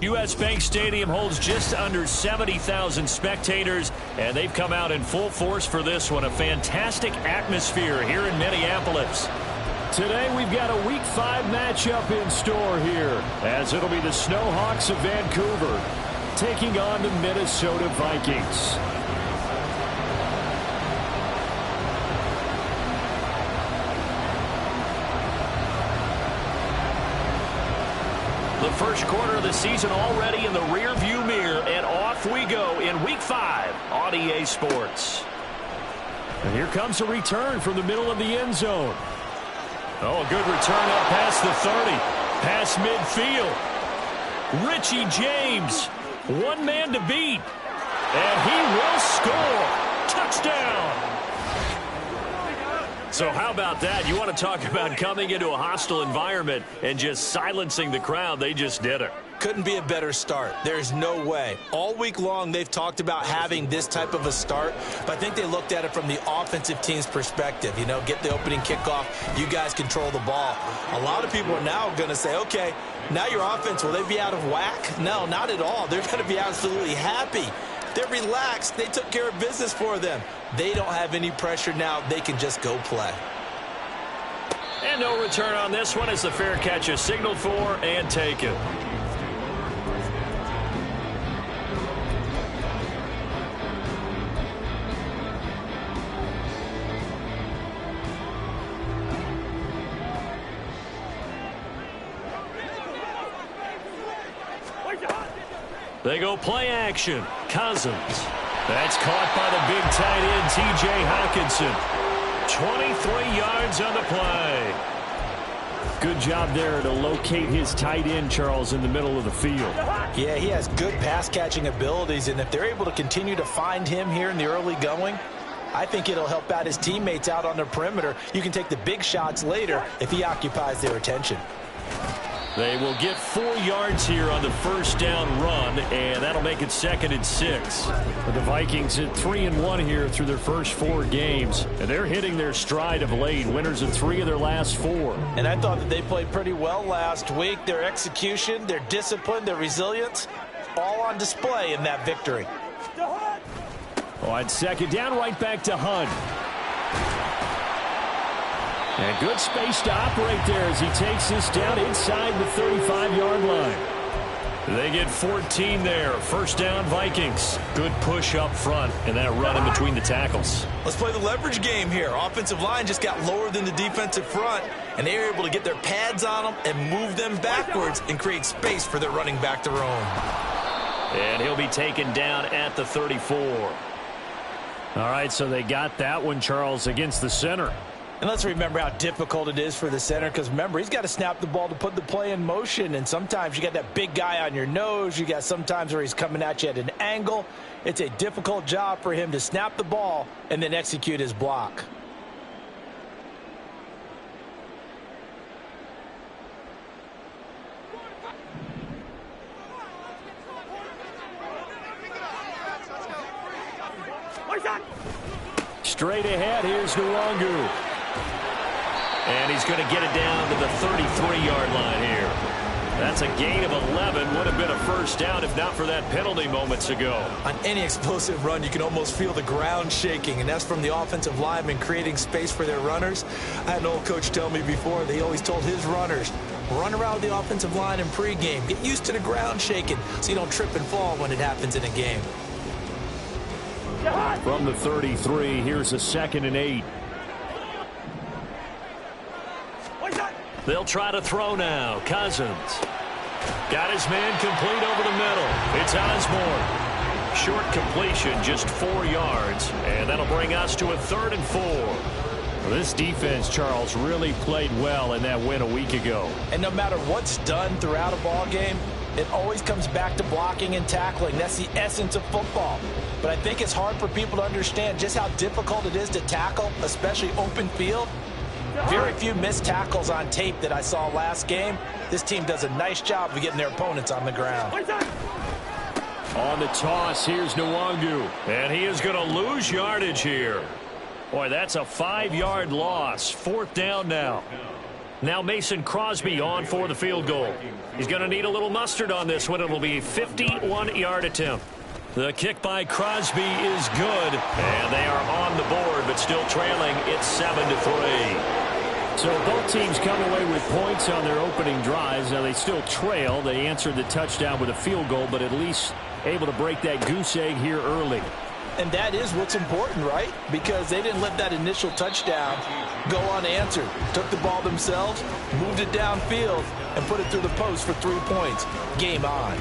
U.S. Bank Stadium holds just under 70,000 spectators, and they've come out in full force for this one. A fantastic atmosphere here in Minneapolis. Today we've got a Week 5 matchup in store here, as it'll be the Snowhawks of Vancouver taking on the Minnesota Vikings. The first quarter of the season already in the rearview mirror, and off we go in Week 5 on EA Sports. And here comes a return from the middle of the end zone. Oh, a good return up past the 30, past midfield. Richie James, one man to beat, and he will score. Touchdown. So how about that? You want to talk about coming into a hostile environment and just silencing the crowd? They just did it. Couldn't be a better start. There's no way. All week long, they've talked about having this type of a start, but I think they looked at it from the offensive team's perspective. You know, get the opening kickoff. You guys control the ball. A lot of people are now going to say, okay, now your offense, will they be out of whack? No, not at all. They're going to be absolutely happy. They're relaxed. They took care of business for them. They don't have any pressure now. They can just go play. And no return on this one as the fair catch is signaled for and taken. They go play action. Cousins. That's caught by the big tight end, T.J. Hawkinson. 23 yards on the play. Good job there to locate his tight end, Charles, in the middle of the field. Yeah, he has good pass-catching abilities, and if they're able to continue to find him here in the early going, I think it'll help out his teammates out on the perimeter. You can take the big shots later if he occupies their attention. They will get 4 yards here on the first down run, and that'll make it 2nd and 6. But the Vikings at 3-1 here through their first 4 games, and they're hitting their stride of late. Winners of 3 of their last 4. And I thought that they played pretty well last week. Their execution, their discipline, their resilience, all on display in that victory. On 2nd down, right back to Hunt. And good space to operate there as he takes this down inside the 35-yard line. They get 14 there. First down, Vikings. Good push up front and that run in between the tackles. Let's play the leverage game here. Offensive line just got lower than the defensive front, and they were able to get their pads on them and move them backwards and create space for their running back to roam. And he'll be taken down at the 34. All right, so they got that one, Charles, against the center. And let's remember how difficult it is for the center, because remember, he's got to snap the ball to put the play in motion, and sometimes you got that big guy on your nose. You got sometimes where he's coming at you at an angle. It's a difficult job for him to snap the ball and then execute his block. Straight ahead, here's Nwangu. And he's going to get it down to the 33-yard line here. That's a gain of 11. Would have been a first down if not for that penalty moments ago. On any explosive run, you can almost feel the ground shaking, and that's from the offensive linemen creating space for their runners. I had an old coach tell me before, they always told his runners, run around the offensive line in pregame. Get used to the ground shaking so you don't trip and fall when it happens in a game. From the 33, here's a 2nd and 8. They'll try to throw now. Cousins. Got his man complete over the middle. It's Osborne. Short completion, just 4 yards. And that'll bring us to a 3rd and 4. Well, this defense, Charles, really played well in that win a week ago. And no matter what's done throughout a ball game, it always comes back to blocking and tackling. That's the essence of football. But I think it's hard for people to understand just how difficult it is to tackle, especially open field. Very few missed tackles on tape that I saw last game. This team does a nice job of getting their opponents on the ground. On the toss, here's Nwangu. And he is going to lose yardage here. Boy, that's a 5-yard loss. 4th down now. Now Mason Crosby on for the field goal. He's going to need a little mustard on this one. It'll be a 51-yard attempt. The kick by Crosby is good, and they are on the board, but still trailing. It's 7-3. So both teams come away with points on their opening drives. Now they still trail. They answered the touchdown with a field goal, but at least able to break that goose egg here early. And that is what's important, right? Because they didn't let that initial touchdown go unanswered. Took the ball themselves, moved it downfield, and put it through the post for 3 points. Game on.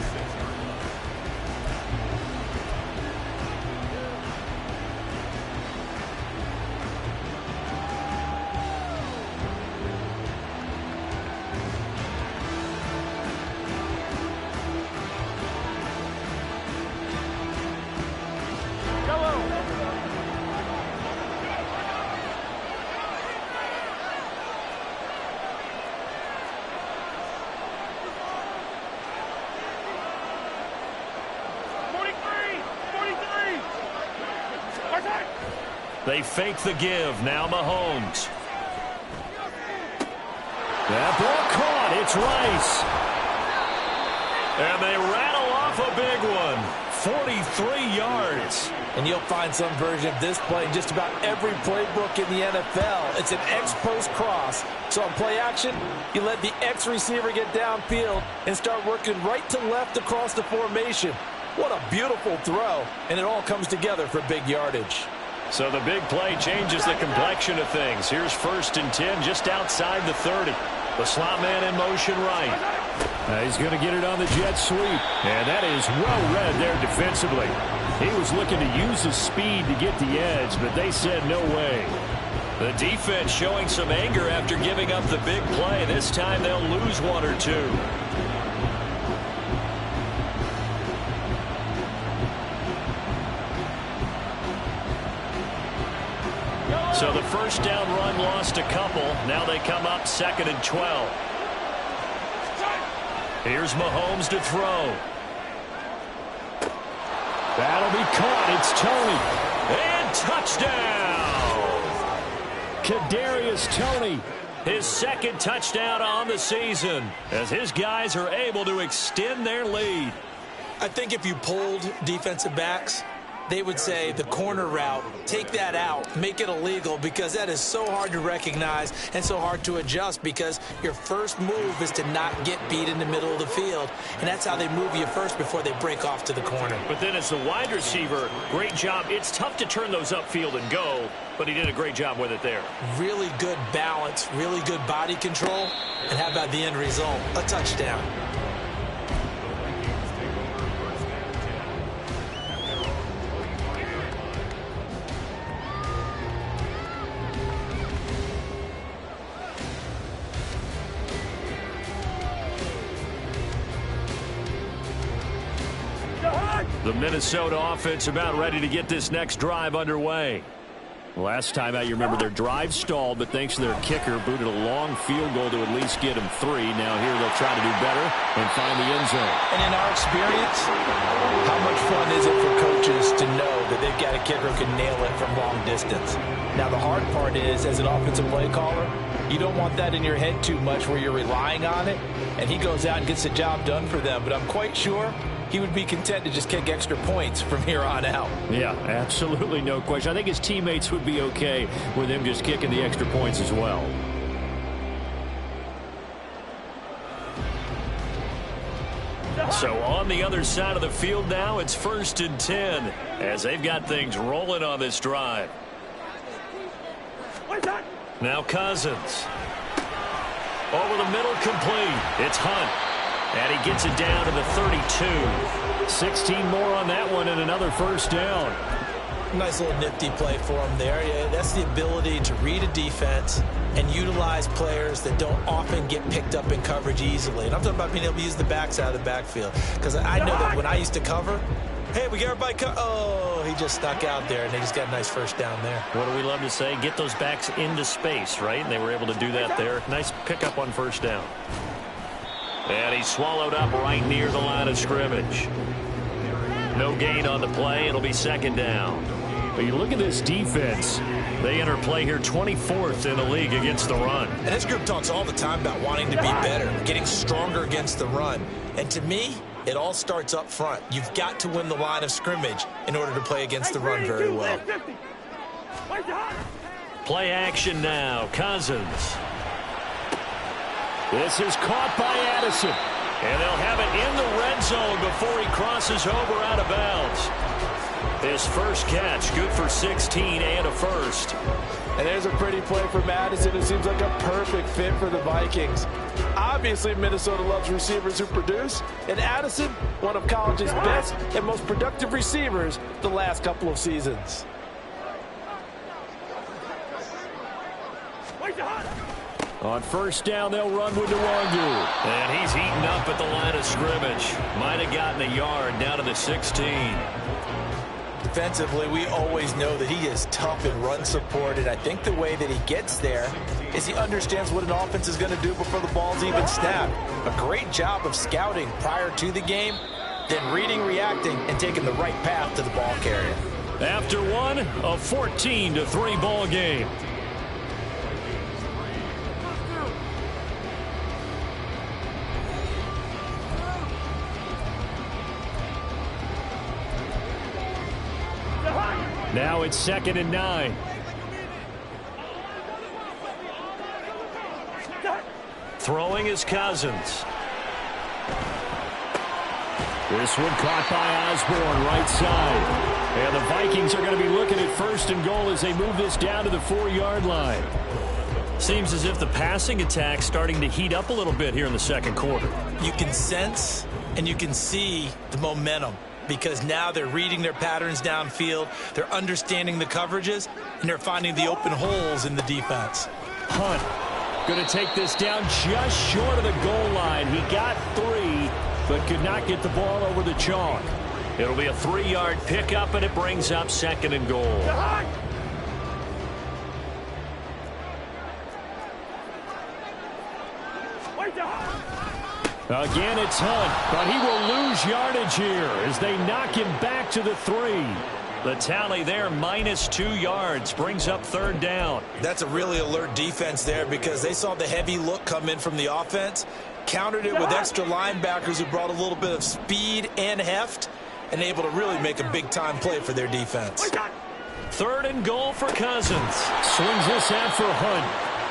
They fake the give. Now Mahomes. That ball caught. It's Rice. And they rattle off a big one. 43 yards. And you'll find some version of this play in just about every playbook in the NFL. It's an X-post cross. So on play action, you let the X receiver get downfield and start working right to left across the formation. What a beautiful throw. And it all comes together for big yardage. So the big play changes the complexion of things. Here's 1st and 10 just outside the 30. The slot man in motion right. He's going to get it on the jet sweep. And that is well read there defensively. He was looking to use his speed to get the edge, but they said no way. The defense showing some anger after giving up the big play. This time they'll lose 1 or 2. So the first down run lost a couple. Now they come up 2nd and 12. Here's Mahomes to throw. That'll be caught. It's Tony. And touchdown. Kadarius Toney. His 2nd touchdown on the season as his guys are able to extend their lead. I think if you polled defensive backs, they would say the corner route, take that out, make it illegal, because that is so hard to recognize and so hard to adjust, because your first move is to not get beat in the middle of the field. And that's how they move you first before they break off to the corner. But then as the wide receiver, great job. It's tough to turn those upfield and go, but he did a great job with it there. Really good balance, really good body control. And how about the end result? A touchdown. The Minnesota offense about ready to get this next drive underway. Last time out, you remember their drive stalled, but thanks to their kicker, booted a long field goal to at least get them 3. Now here they'll try to do better and find the end zone. And in our experience, how much fun is it for coaches to know that they've got a kicker who can nail it from long distance? Now the hard part is, as an offensive play caller, you don't want that in your head too much where you're relying on it, and he goes out and gets the job done for them. But I'm quite sure he would be content to just kick extra points from here on out. Yeah, absolutely no question. I think his teammates would be okay with him just kicking the extra points as well. So on the other side of the field now, it's 1st and 10 as they've got things rolling on this drive. Now Cousins. Over the middle, complete. It's Hunt. And he gets it down to the 32. 16 more on that one and another first down. Nice little nifty play for him there. Yeah, that's the ability to read a defense and utilize players that don't often get picked up in coverage easily. And I'm talking about being able to use the backs out of the backfield. Because I know that when I used to cover, hey, we got everybody oh, he just stuck out there, and they just got a nice first down there. What do we love to say? Get those backs into space, right? And they were able to do that there. Nice pickup on first down. And he's swallowed up right near the line of scrimmage. No gain on the play. It'll be 2nd down. But you look at this defense. They enter play here 24th in the league against the run. And this group talks all the time about wanting to be better, getting stronger against the run. And to me, it all starts up front. You've got to win the line of scrimmage in order to play against the run very well. Play action now. Cousins. This is caught by Addison. And they'll have it in the red zone before he crosses over out of bounds. His first catch, good for 16 and a first. And there's a pretty play for Madison. It seems like a perfect fit for the Vikings. Obviously, Minnesota loves receivers who produce, and Addison, one of college's best and most productive receivers the last couple of seasons. On first down, they'll run with Nwangu. And he's eaten up at the line of scrimmage. Might have gotten a yard down to the 16. Defensively, we always know that he is tough in run support, and I think the way that he gets there is he understands what an offense is going to do before the ball's even snapped. A great job of scouting prior to the game, then reading, reacting, and taking the right path to the ball carrier. After one, a 14-3 ball game. Now it's 2nd and 9. Throwing is Cousins. This one caught by Osborne, right side. And the Vikings are going to be looking at 1st and goal as they move this down to the 4-yard line. Seems as if the passing attack's starting to heat up a little bit here in the second quarter. You can sense and you can see the momentum, because now they're reading their patterns downfield, they're understanding the coverages, and they're finding the open holes in the defense. Hunt going to take this down just short of the goal line. He got 3, but could not get the ball over the chalk. It'll be a 3-yard pickup, and it brings up 2nd and goal. Again, it's Hunt, but he will lose yardage here as they knock him back to the 3. The tally there, -2 yards, brings up 3rd down. That's a really alert defense there, because they saw the heavy look come in from the offense, countered it with extra linebackers who brought a little bit of speed and heft, and able to really make a big-time play for their defense. 3rd and goal for Cousins. Swings this out for Hunt.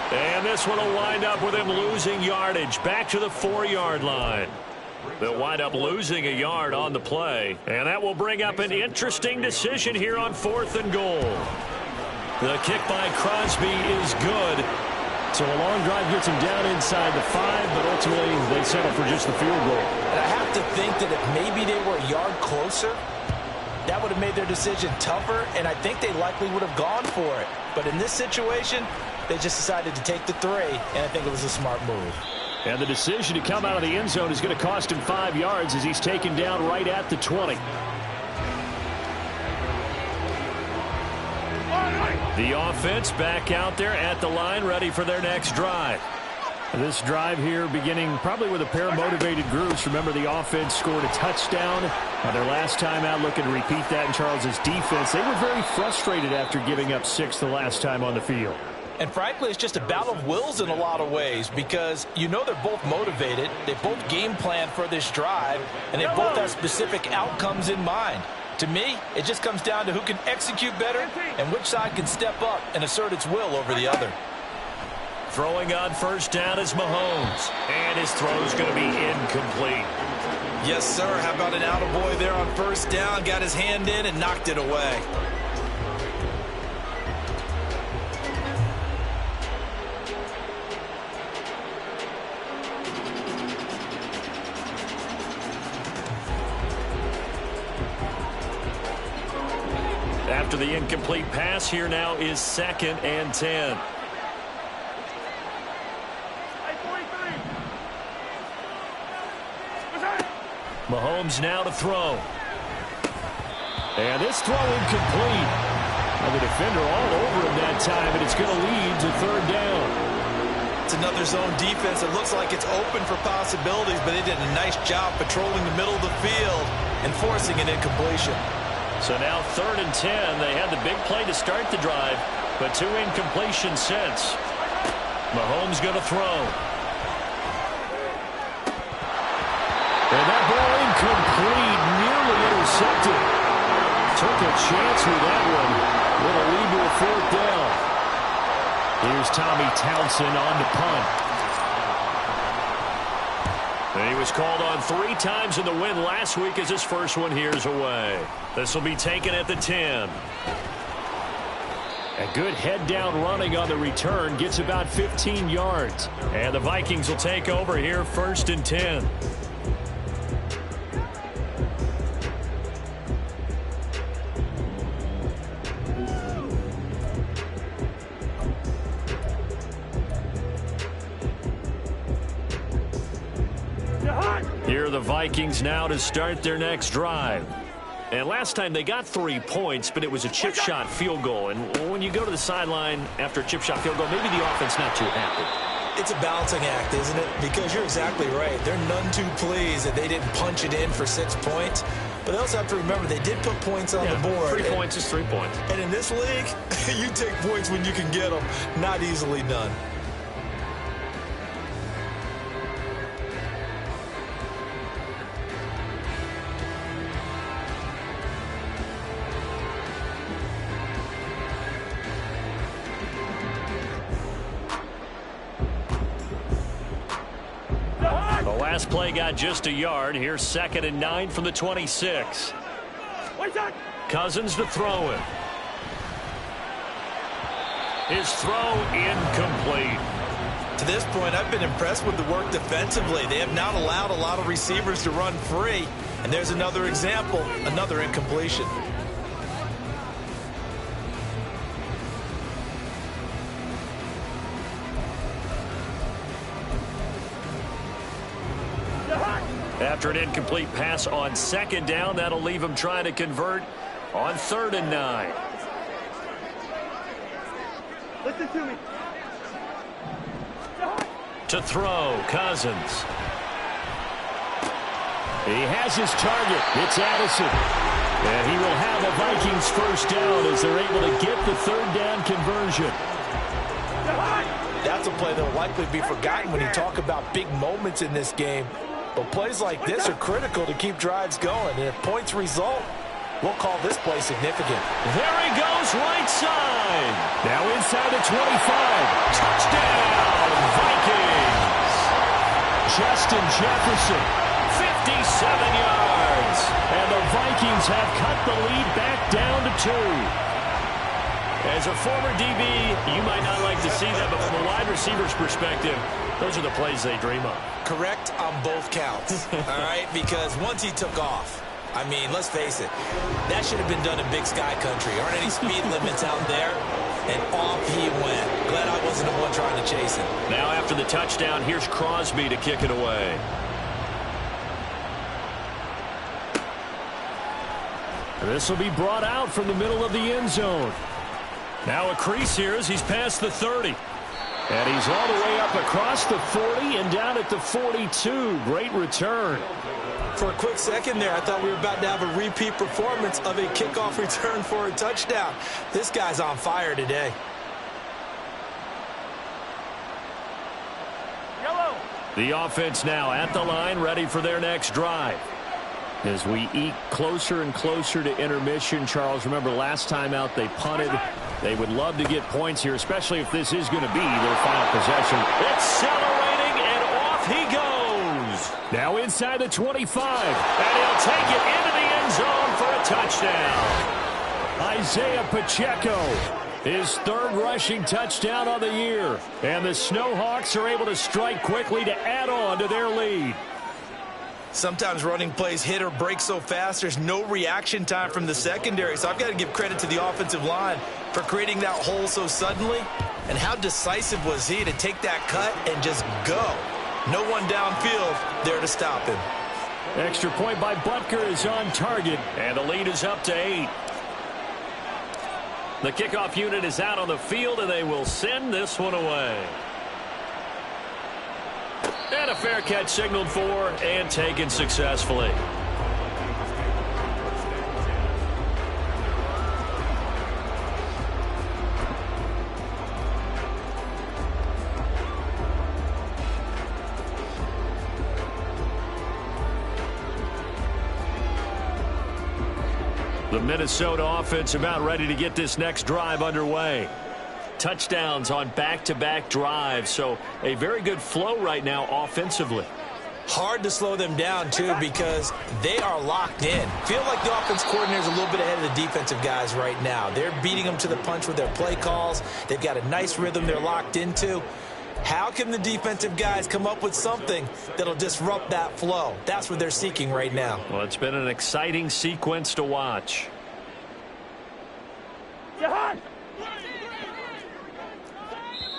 And this one will wind up with him losing yardage back to the 4-yard line. They'll wind up losing a yard on the play. And that will bring up an interesting decision here on 4th and goal. The kick by Crosby is good. So a long drive gets him down inside the 5, but ultimately they settle for just the field goal. And I have to think that if maybe they were a yard closer, that would have made their decision tougher, and I think they likely would have gone for it. But in this situation, they just decided to take the 3, and I think it was a smart move. And the decision to come out of the end zone is going to cost him 5 yards as he's taken down right at the 20. The offense back out there at the line, ready for their next drive. This drive here beginning probably with a pair of motivated groups. Remember, the offense scored a touchdown their last time out, looking to repeat that in Charles's defense. They were very frustrated after giving up 6 the last time on the field. And frankly, it's just a battle of wills in a lot of ways, because you know they're both motivated, they both game plan for this drive, and they both have specific outcomes in mind. To me, it just comes down to who can execute better and which side can step up and assert its will over the other. Throwing on first down is Mahomes, and his throw's going to be incomplete. Yes, sir. How about an attaboy there on first down? Got his hand in and knocked it away. After the incomplete pass, here now is 2nd and 10. Mahomes now to throw. And this throw incomplete. And the defender all over him that time, and it's going to lead to 3rd down. It's another zone defense. It looks like it's open for possibilities, but they did a nice job patrolling the middle of the field and forcing an incompletion. So now 3rd and 10. They had the big play to start the drive. but 2 incompletions since. Mahomes going to throw. And that ball incomplete, nearly intercepted. Took a chance with that one. Little lead to a 4th down. Here's Tommy Townsend on the punt. He was called on 3 times in the win last week as his first one here's away. This will be taken at the 10. A good head-down running on the return, gets about 15 yards. And the Vikings will take over here, 1st and 10. Here are the Vikings now to start their next drive. And last time they got 3 points, but it was a chip shot field goal. And when you go to the sideline after a chip shot field goal, maybe the offense not too happy. It's a balancing act, isn't it? Because you're exactly right. They're none too pleased that they didn't punch it in for 6 points. But they also have to remember they did put points on the board. 3 points is 3 points. And in this league, you take points when you can get them. Not easily done. Last play got just a yard. Here's 2nd and 9 from the 26. Cousins to throw it. His throw incomplete. To this point, I've been impressed with the work defensively. They have not allowed a lot of receivers to run free. And there's another example, another incompletion. After an incomplete pass on 2nd down, that'll leave him trying to convert on 3rd and 9. Listen to me. To throw, Cousins. He has his target. It's Addison. And he will have a Vikings 1st down as they're able to get the 3rd down conversion. That's a play that will likely be forgotten when you talk about big moments in this game. But plays like this are critical to keep drives going. And if points result, we'll call this play significant. There he goes, right side. Now inside the 25. Touchdown, Vikings. Justin Jefferson. 57 yards. And the Vikings have cut the lead back down to 2. As a former DB, you might not like to see that, but from a wide receiver's perspective, those are the plays they dream of. Correct on both counts, all right? Because once he took off, I mean, let's face it, that should have been done in Big Sky Country. Aren't any speed limits out there? And off he went. Glad I wasn't the one trying to chase him. Now after the touchdown, here's Crosby to kick it away. This will be brought out from the middle of the end zone. Now a crease here as he's past the 30. And he's all the way up across the 40 and down at the 42. Great return. For a quick second there, I thought we were about to have a repeat performance of a kickoff return for a touchdown. This guy's on fire today. The offense now at the line, ready for their next drive. As we eke closer and closer to intermission, Charles, remember last time out they punted. They would love to get points here, especially if this is going to be their final possession. Accelerating, and off he goes. Now inside the 25. And he'll take it into the end zone for a touchdown. Isaiah Pacheco, his 3rd rushing touchdown on the year. And the Snowhawks are able to strike quickly to add on to their lead. Sometimes running plays hit or break so fast, there's no reaction time from the secondary. So I've got to give credit to the offensive line for creating that hole so suddenly. And how decisive was he to take that cut and just go? No one downfield there to stop him. Extra point by Butker is on target. And the lead is up to 8. The kickoff unit is out on the field, and they will send this one away. And a fair catch signaled for and taken successfully. The Minnesota offense about ready to get this next drive underway. Touchdowns on back-to-back drives, so a very good flow right now offensively. Hard to slow them down, too, because they are locked in. Feel like the offense coordinator is a little bit ahead of the defensive guys right now. They're beating them to the punch with their play calls. They've got a nice rhythm they're locked into. How can the defensive guys come up with something that'll disrupt that flow? That's what they're seeking right now. Well, it's been an exciting sequence to watch.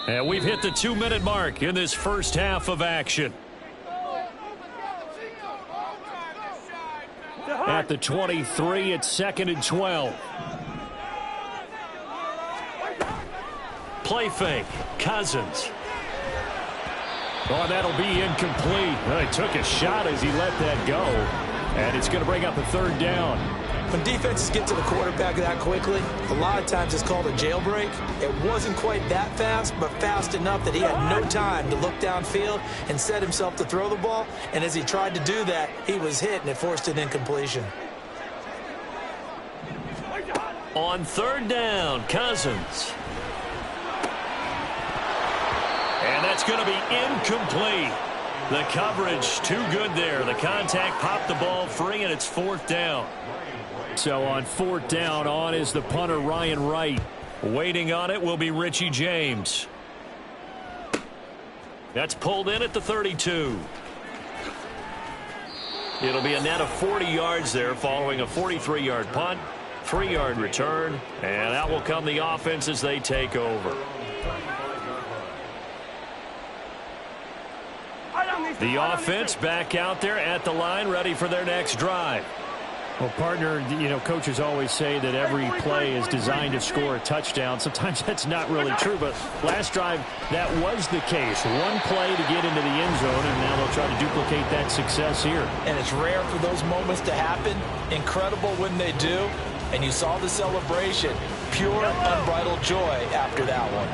And we've hit the 2-minute mark in this first half of action. At the 23, it's 2nd and 12. Play fake. Cousins. Oh, that'll be incomplete. Well, he took a shot as he let that go. And it's going to bring up a 3rd down. When defenses get to the quarterback that quickly, a lot of times it's called a jailbreak. It wasn't quite that fast, but fast enough that he had no time to look downfield and set himself to throw the ball. And as he tried to do that, he was hit, and it forced an incompletion. On 3rd down, Cousins. And that's going to be incomplete. The coverage too good there. The contact popped the ball free, and it's 4th down. So on 4th down, on is the punter, Ryan Wright. Waiting on it will be Richie James. That's pulled in at the 32. It'll be a net of 40 yards there following a 43-yard punt, 3-yard return, and out will come the offense as they take over. The offense back out there at the line, ready for their next drive. Well, partner, you know, coaches always say that every play is designed to score a touchdown. Sometimes that's not really true, but last drive, that was the case. One play to get into the end zone, and now they'll try to duplicate that success here. And it's rare for those moments to happen. Incredible when they do. And you saw the celebration. Pure, unbridled joy after that one.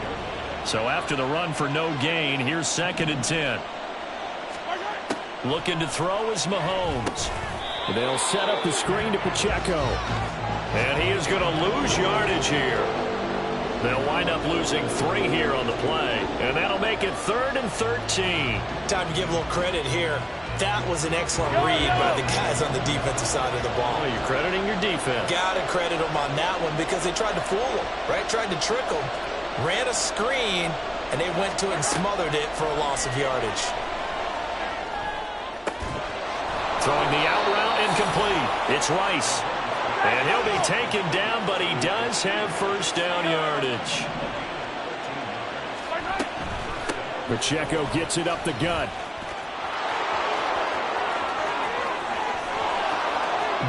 So after the run for no gain, here's 2nd and 10. Looking to throw is Mahomes. They'll set up the screen to Pacheco. And he is going to lose yardage here. They'll wind up losing 3 here on the play. And that'll make it 3rd and 13. Time to give a little credit here. That was an excellent read by the guys on the defensive side of the ball. Well, you're crediting your defense. Got to credit them on that one because they tried to fool them, right? Tried to trick them. Ran a screen, and they went to it and smothered it for a loss of yardage. Throwing the out route incomplete. It's Rice. And he'll be taken down, but he does have 1st down yardage. Pacheco gets it up the gut.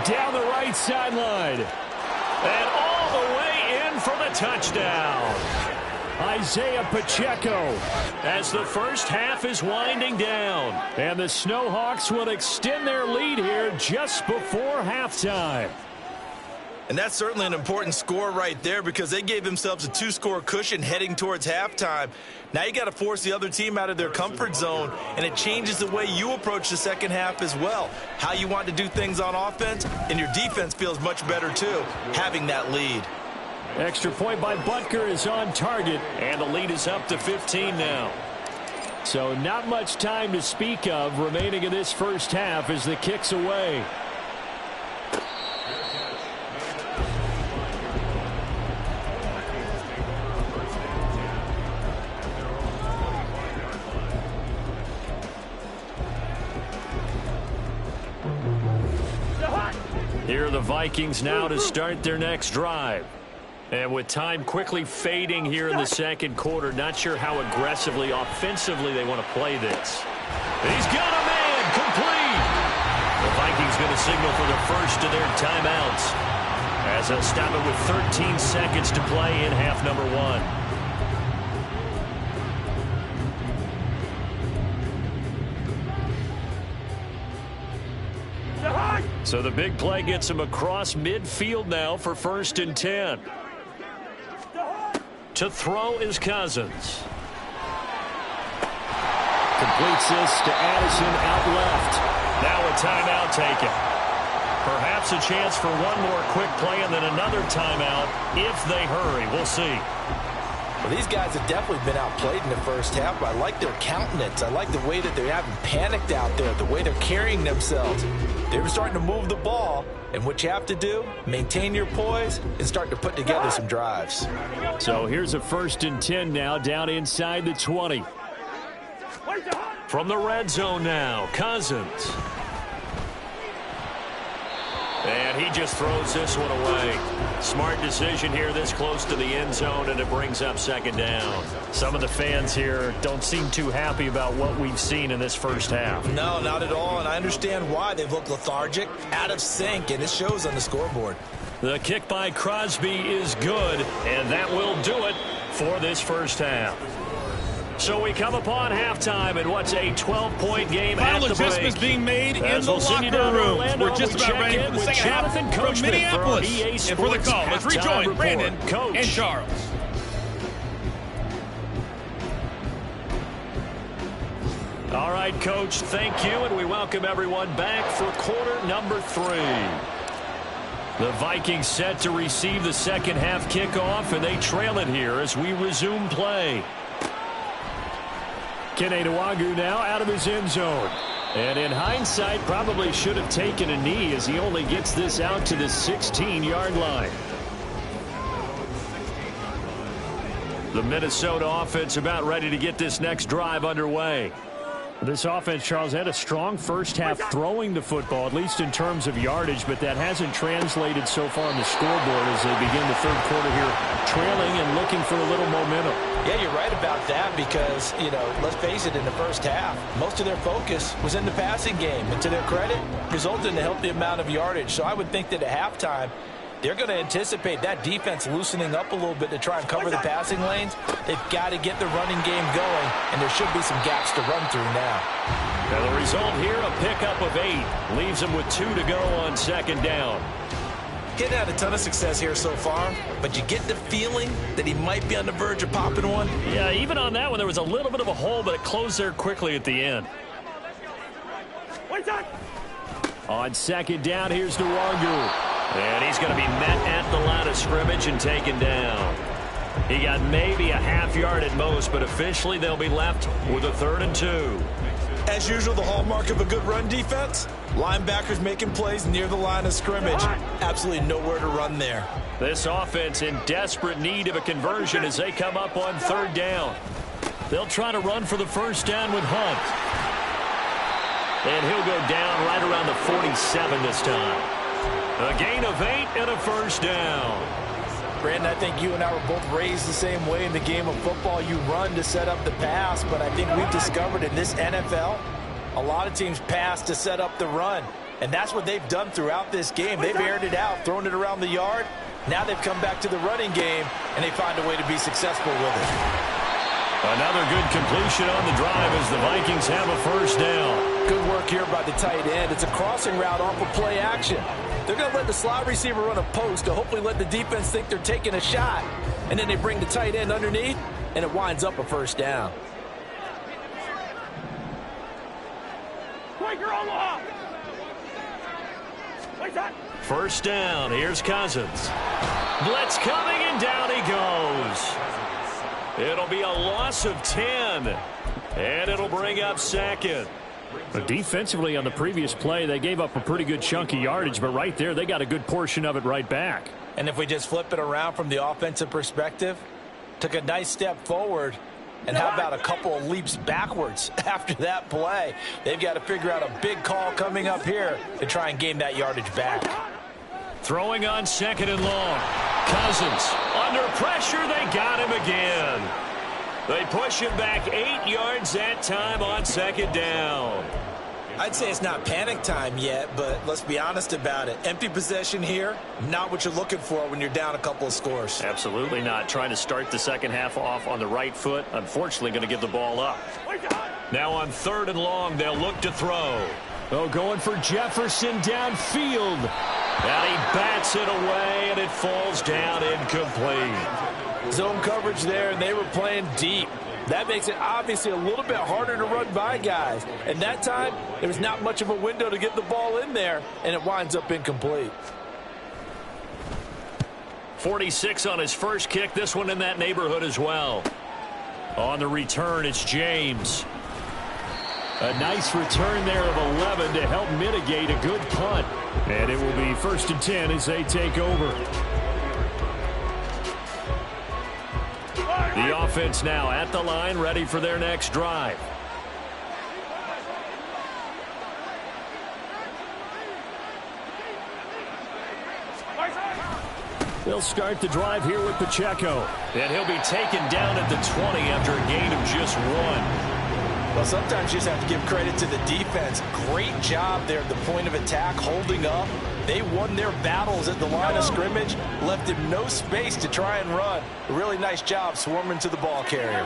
Down the right sideline. And all the way in for the touchdown. Isaiah Pacheco. As the first half is winding down. And the Snowhawks will extend their lead here just before halftime. And that's certainly an important score right there because they gave themselves a 2-score cushion heading towards halftime. Now you got to force the other team out of their comfort zone, and it changes the way you approach the second half as well. How you want to do things on offense, and your defense feels much better too, having that lead. Extra point by Butker is on target. And the lead is up to 15 now. So not much time to speak of remaining in this first half as the kick's away. Here are the Vikings now to start their next drive. And with time quickly fading here in the second quarter, not sure how aggressively, offensively they want to play this. He's got a man complete. The Vikings going to signal for the first of their timeouts as they'll stop it with 13 seconds to play in half number 1. So the big play gets him across midfield now for 1st and 10. To throw is Cousins. Completes this to Addison out left. Now a timeout taken. Perhaps a chance for one more quick play and then another timeout if they hurry. We'll see. Well, these guys have definitely been outplayed in the first half, but I like their countenance. I like the way that they haven't panicked out there, the way they're carrying themselves. They're starting to move the ball, and what you have to do, maintain your poise and start to put together some drives. So here's a 1st and 10 now, down inside the 20. From the red zone now, Cousins. And he just throws this one away. Smart decision here this close to the end zone, and it brings up 2nd down. Some of the fans here don't seem too happy about what we've seen in this first half. No, not at all, and I understand why. They've looked lethargic, out of sync, and it shows on the scoreboard. The kick by Crosby is good, and that will do it for this first half. So we come upon halftime in what's a 12-point game at the break. Final adjustments being made in the locker room. We're just about ready for the second half from Minneapolis. And for the call, let's rejoin Brandon and Charles. All right, Coach, thank you, and we welcome everyone back for quarter number 3. The Vikings set to receive the second half kickoff, and they trail it here as we resume play. Kene Nwagu now out of his end zone. And in hindsight, probably should have taken a knee as he only gets this out to the 16-yard line. The Minnesota offense about ready to get this next drive underway. This offense, Charles, had a strong first half throwing the football, at least in terms of yardage, but that hasn't translated so far on the scoreboard as they begin the third quarter here, trailing and looking for a little momentum. Yeah, you're right about that because, you know, let's face it, in the first half, most of their focus was in the passing game. And to their credit, resulted in a healthy amount of yardage. So I would think that at halftime, they're going to anticipate that defense loosening up a little bit to try and cover the passing lanes. They've got to get the running game going, and there should be some gaps to run through now. Now the result here, a pickup of 8. Leaves them with 2 to go on 2nd down. He's had a ton of success here so far, but you get the feeling that he might be on the verge of popping one. Yeah, even on that one, there was a little bit of a hole, but it closed there quickly at the end. On 2nd down, here's Nwagu. And he's going to be met at the line of scrimmage and taken down. He got maybe a half yard at most, but officially they'll be left with a 3rd and 2. As usual, the hallmark of a good run defense, linebackers making plays near the line of scrimmage. Absolutely nowhere to run there. This offense in desperate need of a conversion as they come up on 3rd down. They'll try to run for the 1st down with Hunt. And he'll go down right around the 47 this time. A gain of 8 and a 1st down. Brandon, I think you and I were both raised the same way in the game of football. You run to set up the pass, but I think we've discovered in this NFL, a lot of teams pass to set up the run. And that's what they've done throughout this game. They've aired it out, thrown it around the yard. Now they've come back to the running game, and they find a way to be successful with it. Another good completion on the drive as the Vikings have a 1st down. Good work here by the tight end. It's a crossing route off of play action. They're going to let the slot receiver run a post to hopefully let the defense think they're taking a shot. And then they bring the tight end underneath, and it winds up a 1st down. First down. Here's Cousins. Blitz coming, and down he goes. It'll be a loss of 10. And it'll bring up 2nd. But defensively on the previous play, they gave up a pretty good chunk of yardage, but right there, they got a good portion of it right back. And if we just flip it around from the offensive perspective, took a nice step forward, and how about a couple of leaps backwards after that play? They've got to figure out a big call coming up here to try and gain that yardage back. Throwing on 2nd and long. Cousins under pressure. They got him again. They push him back 8 yards that time on 2nd down. I'd say it's not panic time yet, but let's be honest about it. Empty possession here, not what you're looking for when you're down a couple of scores. Absolutely not. Trying to start the second half off on the right foot. Unfortunately, going to give the ball up. Now on 3rd and long, they'll look to throw. Oh, going for Jefferson downfield. And he bats it away, and it falls down incomplete. Zone coverage there, and they were playing deep. That makes it obviously a little bit harder to run by guys. And that time, there was not much of a window to get the ball in there, and it winds up incomplete. 46 on his first kick. This one in that neighborhood as well. On the return, it's James. A nice return there of 11 to help mitigate a good punt. And it will be 1st and 10 as they take over. The offense now at the line, ready for their next drive. They'll start the drive here with Pacheco. And he'll be taken down at the 20 after a gain of just 1. Well, sometimes you just have to give credit to the defense. Great job there at the point of attack, holding up. They won their battles at the line of scrimmage, left him no space to try and run. A really nice job swarming to the ball carrier.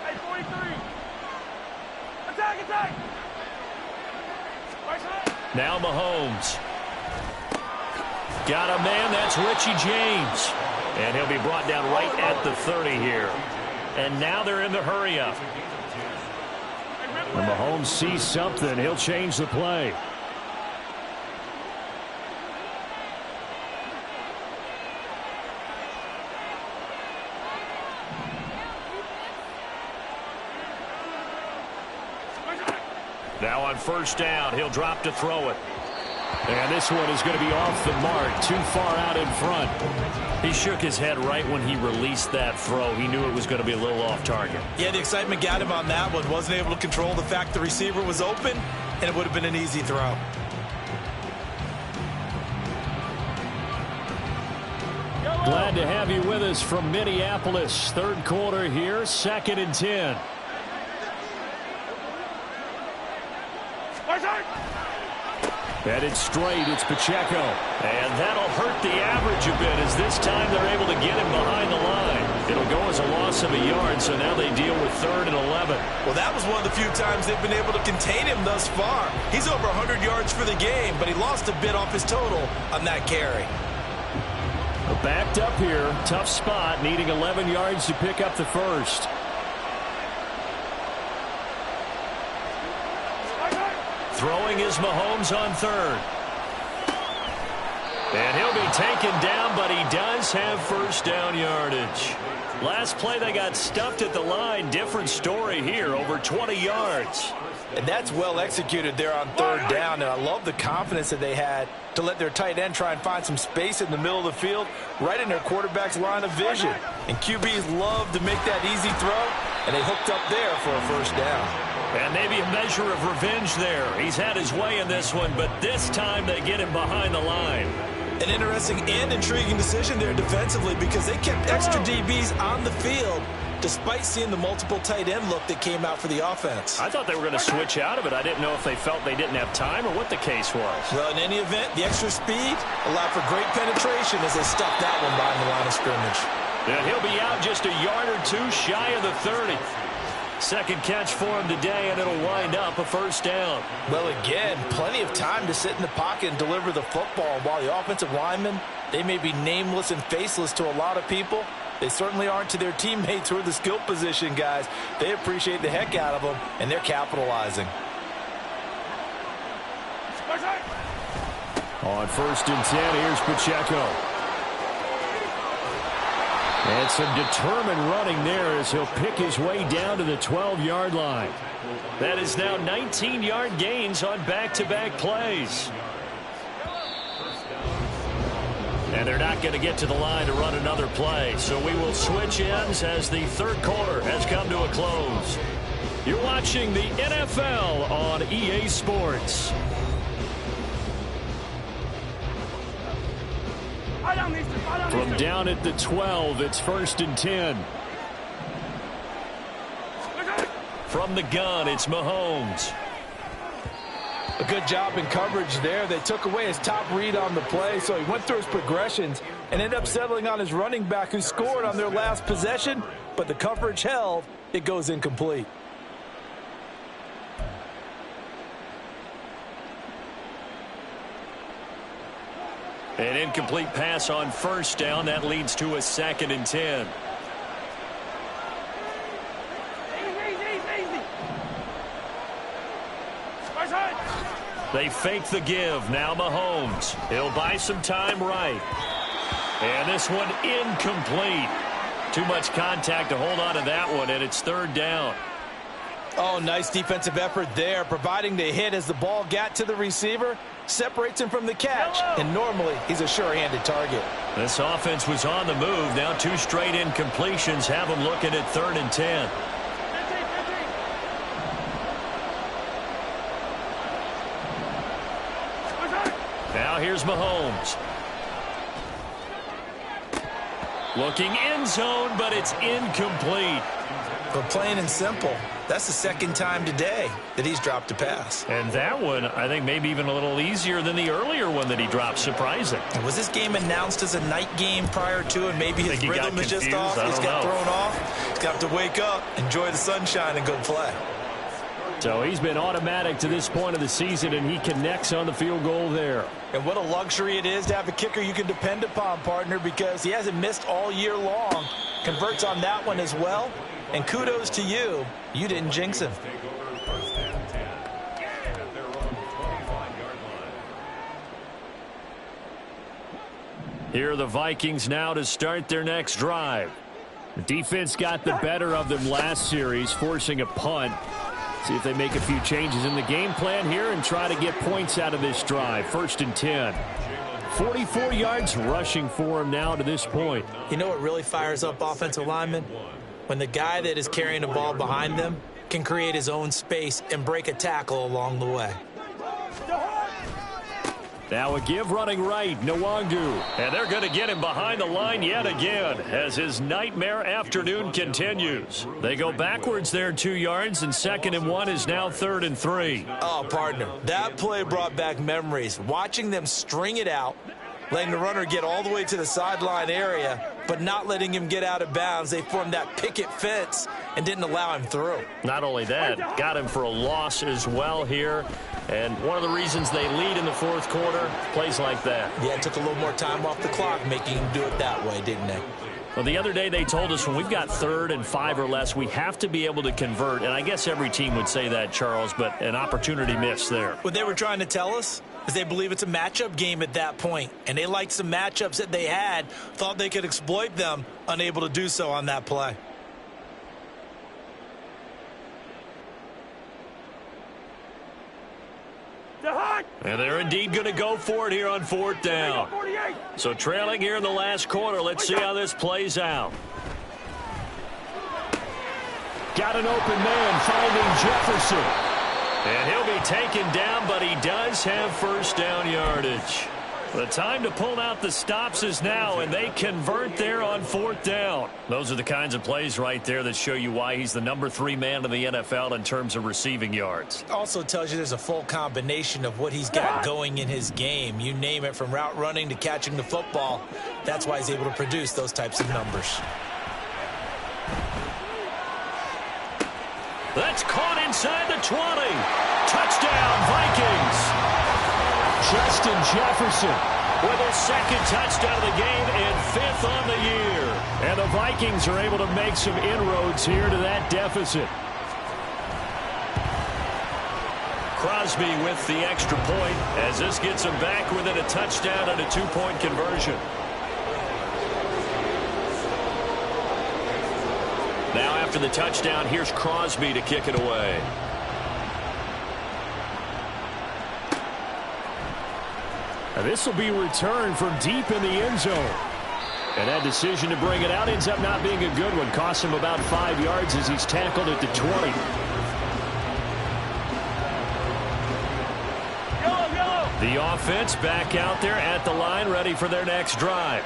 Hey, 43. Attack! Now Mahomes. Got a man, that's Richie James. And he'll be brought down right at the 30 here. And now they're in the hurry-up. When Mahomes sees something, he'll change the play. Now on 1st down, he'll drop to throw it. And this one is going to be off the mark, too far out in front. He shook his head right when he released that throw. He knew it was going to be a little off target. Yeah, the excitement got him on that one. Wasn't able to control the fact the receiver was open, and it would have been an easy throw. Glad to have you with us from Minneapolis. 3rd quarter here, 2nd and 10. Headed straight, it's Pacheco. And that'll hurt the average a bit as this time they're able to get him behind the line. It'll go as a loss of a yard, so now they deal with 3rd and 11. Well, that was one of the few times they've been able to contain him thus far. He's over 100 yards for the game, but he lost a bit off his total on that carry. Backed up here, tough spot, needing 11 yards to pick up the first. Throwing is Mahomes on 3rd. And he'll be taken down, but he does have 1st down yardage. Last play they got stuffed at the line. Different story here, over 20 yards. And that's well executed there on 3rd down, and I love the confidence that they had to let their tight end try and find some space in the middle of the field, right in their quarterback's line of vision. And QBs love to make that easy throw, and they hooked up there for a 1st down. And maybe a measure of revenge there. He's had his way in this one, but this time they get him behind the line. An interesting and intriguing decision there defensively because they kept extra DBs on the field despite seeing the multiple tight end look that came out for the offense. I thought they were going to switch out of it. I didn't know if they felt they didn't have time or what the case was. Well, in any event, the extra speed allowed for great penetration as they stuffed that one behind the line of scrimmage. And he'll be out just a yard or two shy of the 30. 2nd catch for him today, and it'll wind up a 1st down. Well, again, plenty of time to sit in the pocket and deliver the football. While the offensive linemen, they may be nameless and faceless to a lot of people, they certainly aren't to their teammates who are the skill position guys. They appreciate the heck out of them, and they're capitalizing. On 1st and 10, here's Pacheco. And some determined running there as he'll pick his way down to the 12-yard line. That is now 19-yard gains on back-to-back plays. And they're not going to get to the line to run another play. So we will switch ends as the 3rd quarter has come to a close. You're watching the NFL on EA Sports. From down at the 12, it's 1st and 10. From the gun, it's Mahomes. A good job in coverage there. They took away his top read on the play, so he went through his progressions and ended up settling on his running back who scored on their last possession, but the coverage held. It goes incomplete. An incomplete pass on 1st down. That leads to a 2nd and 10. They fake the give. Now Mahomes. He'll buy some time right. And this one incomplete. Too much contact to hold on to that one, and it's third down. Oh, nice defensive effort there, providing the hit as the ball got to the receiver, separates him from the catch, and normally he's a sure-handed target. This offense was on the move. Now 2 straight incompletions have them looking at 3rd and 10. Now here's Mahomes. Looking end zone, but it's incomplete. But plain and simple, that's the second time today that he's dropped a pass. And that one, I think, maybe even a little easier than the earlier one that he dropped. Surprising. Was this game announced as a night game prior to, and maybe his rhythm is just off? He's got thrown off. He's got to wake up, enjoy the sunshine, and go play. So he's been automatic to this point of the season, and he connects on the field goal there. And what a luxury it is to have a kicker you can depend upon, partner, because he hasn't missed all year long. Converts on that one as well. And kudos to you. You didn't jinx him. Here are the Vikings now to start their next drive. The defense got the better of them last series, forcing a punt. See if they make a few changes in the game plan here and try to get points out of this drive. 1st and 10. 44 yards rushing for him now to this point. You know what really fires up offensive linemen? When the guy that is carrying the ball behind them can create his own space and break a tackle along the way. Now a give running right, Nwangu. And they're going to get him behind the line yet again as his nightmare afternoon continues. They go backwards there 2 yards, and 2nd and 1 is now 3rd and 3. Oh, partner, that play brought back memories. Watching them string it out, letting the runner get all the way to the sideline area, but not letting him get out of bounds. They formed that picket fence and didn't allow him through. Not only that, got him for a loss as well here. And one of the reasons they lead in the 4th quarter, plays like that. Yeah, it took a little more time off the clock making him do it that way, didn't they? Well, the other day they told us when we've got 3rd and 5 or less, we have to be able to convert. And I guess every team would say that, Charles, but an opportunity missed there. What they were trying to tell us is they believe it's a matchup game at that point. And they liked some matchups that they had, thought they could exploit them, unable to do so on that play. And they're indeed going to go for it here on 4th down. So trailing here in the last quarter. Let's see how this plays out. Got an open man finding Jefferson. And he'll be taken down, but he does have 1st down yardage. The time to pull out the stops is now, and they convert there on 4th down. Those are the kinds of plays right there that show you why he's the number 3 man in the NFL in terms of receiving yards. Also tells you there's a full combination of what he's got going in his game. You name it, from route running to catching the football. That's why he's able to produce those types of numbers. That's caught inside the 20. Touchdown, Vikings. Justin Jefferson with his 2nd touchdown of the game and 5th on the year. And the Vikings are able to make some inroads here to that deficit. Crosby with the extra point as this gets him back within a touchdown and a 2-point conversion. Now after the touchdown, here's Crosby to kick it away. And this will be returned from deep in the end zone. And that decision to bring it out ends up not being a good one. Costs him about 5 yards as he's tackled at the 20. The offense back out there at the line, ready for their next drive.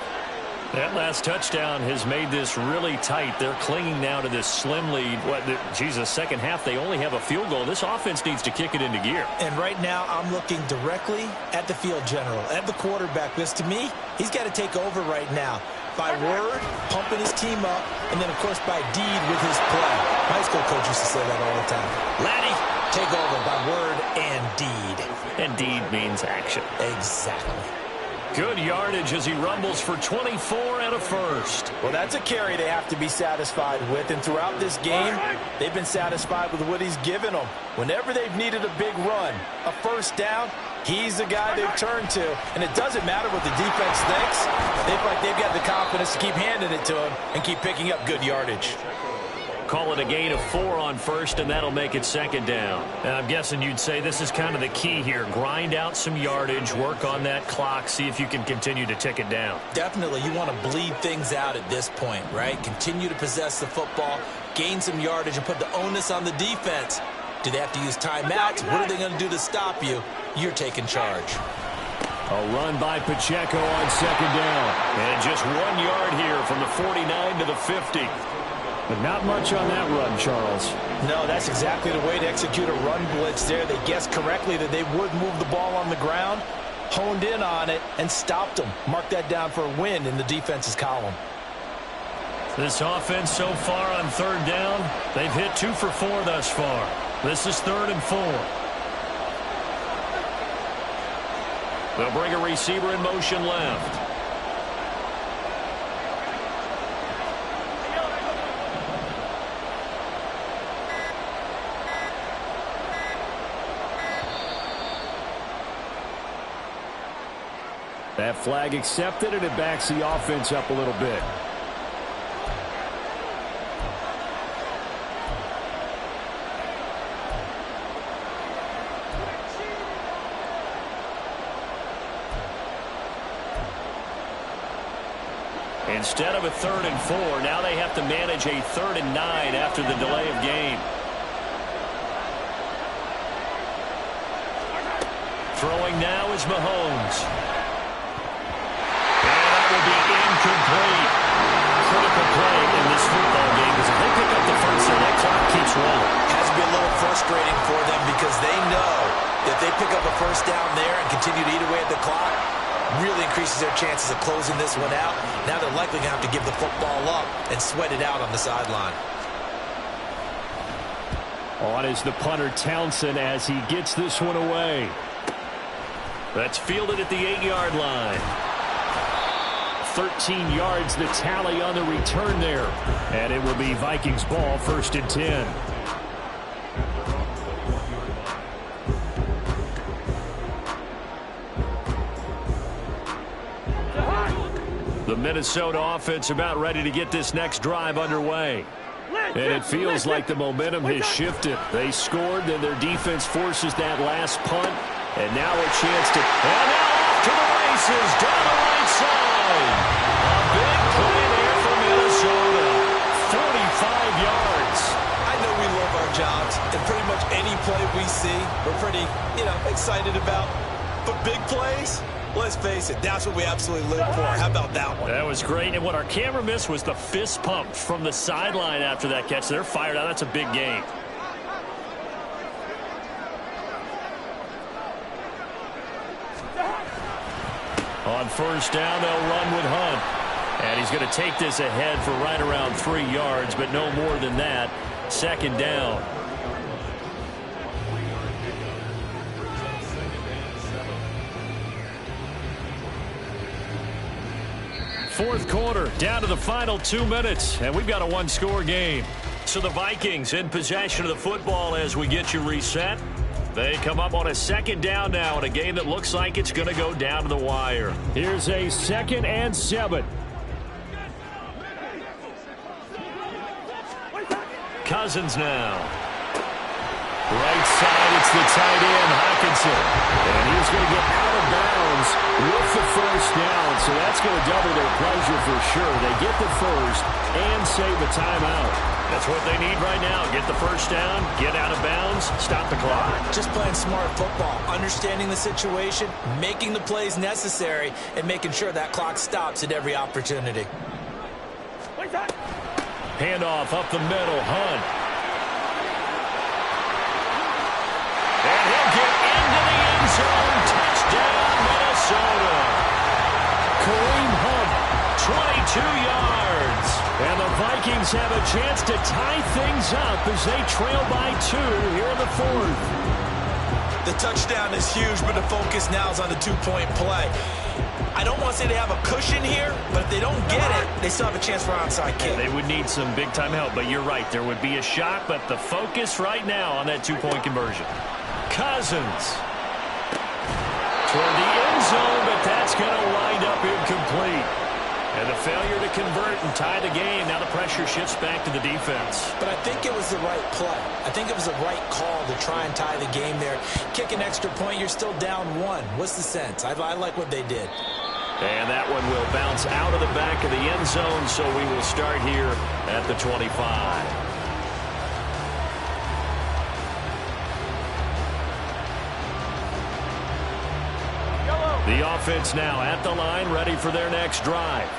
That last touchdown has made this really tight. They're clinging now to this slim lead. Jesus, second half, they only have a field goal. This offense needs to kick it into gear. And right now, I'm looking directly at the field general, at the quarterback. Because to me, he's got to take over right now. By word, pumping his team up, and then, of course, by deed with his play. My high school coach used to say that all the time. Laddie, take over by word and deed. And deed means action. Exactly. Good yardage as he rumbles for 24 and a first. Well, that's a carry they have to be satisfied with, and throughout this game, they've been satisfied with what he's given them. Whenever they've needed a big run, a first down, he's the guy they've turned to, and it doesn't matter what the defense thinks. They feel like they've got the confidence to keep handing it to him and keep picking up good yardage. Call it a gain of 4 on first, and that'll make it second down. And I'm guessing you'd say this is kind of the key here. Grind out some yardage, work on that clock, see if you can continue to tick it down. Definitely, you want to bleed things out at this point, right? Continue to possess the football, gain some yardage, and put the onus on the defense. Do they have to use timeouts? What are they going to do to stop you? You're taking charge. A run by Pacheco on second down. And just 1 yard here from the 49 to the 50. But not much on that run, Charles. No, that's exactly the way to execute a run blitz there. They guessed correctly that they would move the ball on the ground, honed in on it, and stopped them. Mark that down for a win in the defense's column. This offense so far on third down, they've hit 2 for 4 thus far. This is 3rd and 4. They'll bring a receiver in motion left. That flag accepted, and it backs the offense up a little bit. Instead of a 3rd and 4, now they have to manage a 3rd and 9 after the delay of game. Throwing now is Mahomes. Incomplete. Critical play in this football game because if they pick up the first and that clock keeps rolling. Has to be a little frustrating for them because they know that they pick up a first down there and continue to eat away at the clock, really increases their chances of closing this one out. Now they're likely going to have to give the football up and sweat it out on the sideline. On is the punter Townsend as he gets this one away. That's fielded at the 8-yard line. 13 yards the tally on the return there. And it will be Vikings ball, 1st and 10. The Minnesota offense about ready to get this next drive underway. And it feels like the momentum has shifted. They scored, then their defense forces that last punt. And now a chance to... And now off to the races, down the right side. A big play there for Minnesota. 45 yards. I know we love our jobs, and pretty much any play we see, we're pretty, excited about. But big plays, let's face it, that's what we absolutely live for. How about that one? That was great. And what our camera missed was the fist pump from the sideline after that catch. They're fired out. That's a big game. On first down, they'll run with Hunt. And he's going to take this ahead for right around 3 yards, but no more than that. 2nd down. Fourth quarter, down to the final 2 minutes, and we've got a 1-score game. So the Vikings in possession of the football as we get you reset. They come up on a 2nd down now in a game that looks like it's going to go down to the wire. Here's a 2nd and 7. Cousins now. Right side, it's the tight end, Hockenson. And he's going to get out of bounds with the first down, so that's going to double their pleasure for sure. They get the first and save a timeout. That's what they need right now. Get the first down, get out of bounds, stop the clock. Just playing smart football, understanding the situation, making the plays necessary, and making sure that clock stops at every opportunity. Handoff up the middle, Hunt. And he'll get into the end zone. Touchdown, Minnesota. Kareem Hunt, 22 yards. And the Vikings have a chance to tie things up as they trail by 2 here in the 4th. The touchdown is huge, but the focus now is on the 2-point play. I don't want to say they have a cushion here, but if they don't get it, they still have a chance for an onside kick. They would need some big-time help, but you're right. There would be a shot, but the focus right now on that two-point conversion. Cousins. Toward the end zone, but that's going to wind up incomplete. And the failure to convert and tie the game. Now the pressure shifts back to the defense. But I think it was the right play. I think it was the right call to try and tie the game there. Kick an extra point, you're still down one. What's the sense? I like what they did. And that one will bounce out of the back of the end zone, so we will start here at the 25. The offense now at the line, ready for their next drive.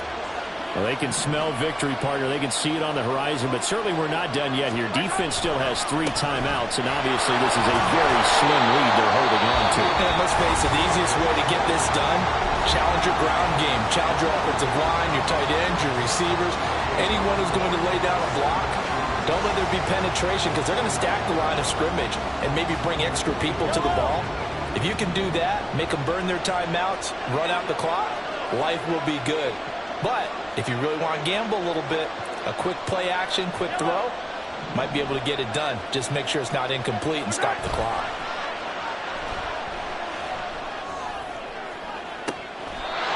Well, they can smell victory, partner. They can see it on the horizon, but certainly we're not done yet here. Defense still has 3 timeouts, and obviously this is a very slim lead they're holding on to. And let's face it, the easiest way to get this done, challenge your ground game. Challenge your offensive line, your tight ends, your receivers, anyone who's going to lay down a block. Don't let there be penetration because they're going to stack the line of scrimmage and maybe bring extra people to the ball. If you can do that, make them burn their timeouts, run out the clock, life will be good. But if you really want to gamble a little bit, a quick play action, quick throw, might be able to get it done. Just make sure it's not incomplete and stop the clock.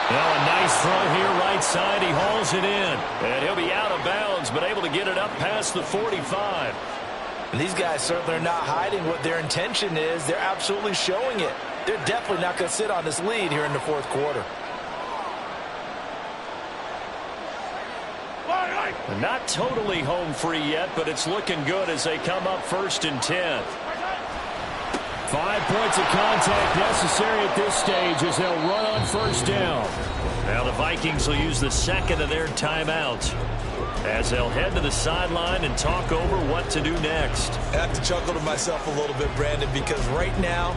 Well, a nice throw here right side. He hauls it in. And he'll be out of bounds, but able to get it up past the 45. And these guys certainly are not hiding what their intention is. They're absolutely showing it. They're definitely not going to sit on this lead here in the fourth quarter. Not totally home free yet, but it's looking good as they come up 1st and 10. 5 points of contact necessary at this stage as they'll run on 1st down. Now the Vikings will use the second of their timeouts as they'll head to the sideline and talk over what to do next. I have to chuckle to myself a little bit, Brandon, because right now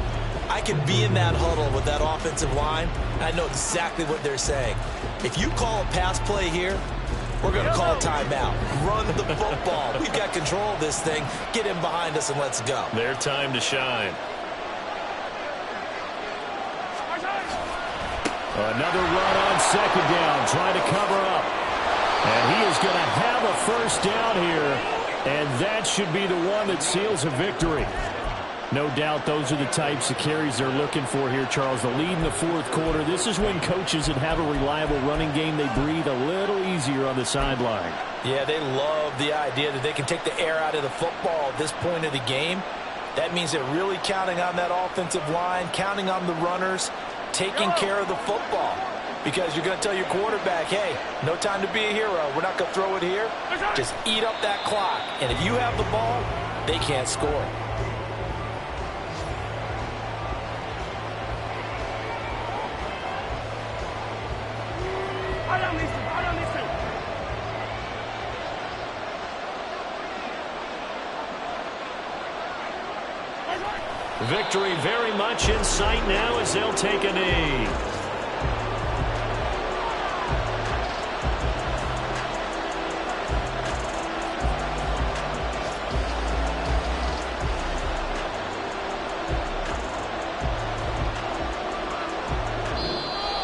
I could be in that huddle with that offensive line. I know exactly what they're saying. If you call a pass play here, we're going to call timeout. Run the football. We've got control of this thing. Get in behind us and let's go. Their time to shine. Another run on 2nd down, trying to cover up. And he is going to have a 1st down here, and that should be the one that seals a victory. No doubt those are the types of carries they're looking for here, Charles. The lead in the 4th quarter. This is when coaches that have a reliable running game, they breathe a little easier on the sideline. Yeah, they love the idea that they can take the air out of the football at this point of the game. That means they're really counting on that offensive line, counting on the runners, taking care of the football. Because you're going to tell your quarterback, hey, no time to be a hero. We're not going to throw it here. Just eat up that clock. And if you have the ball, they can't score. Victory very much in sight now as they'll take a knee.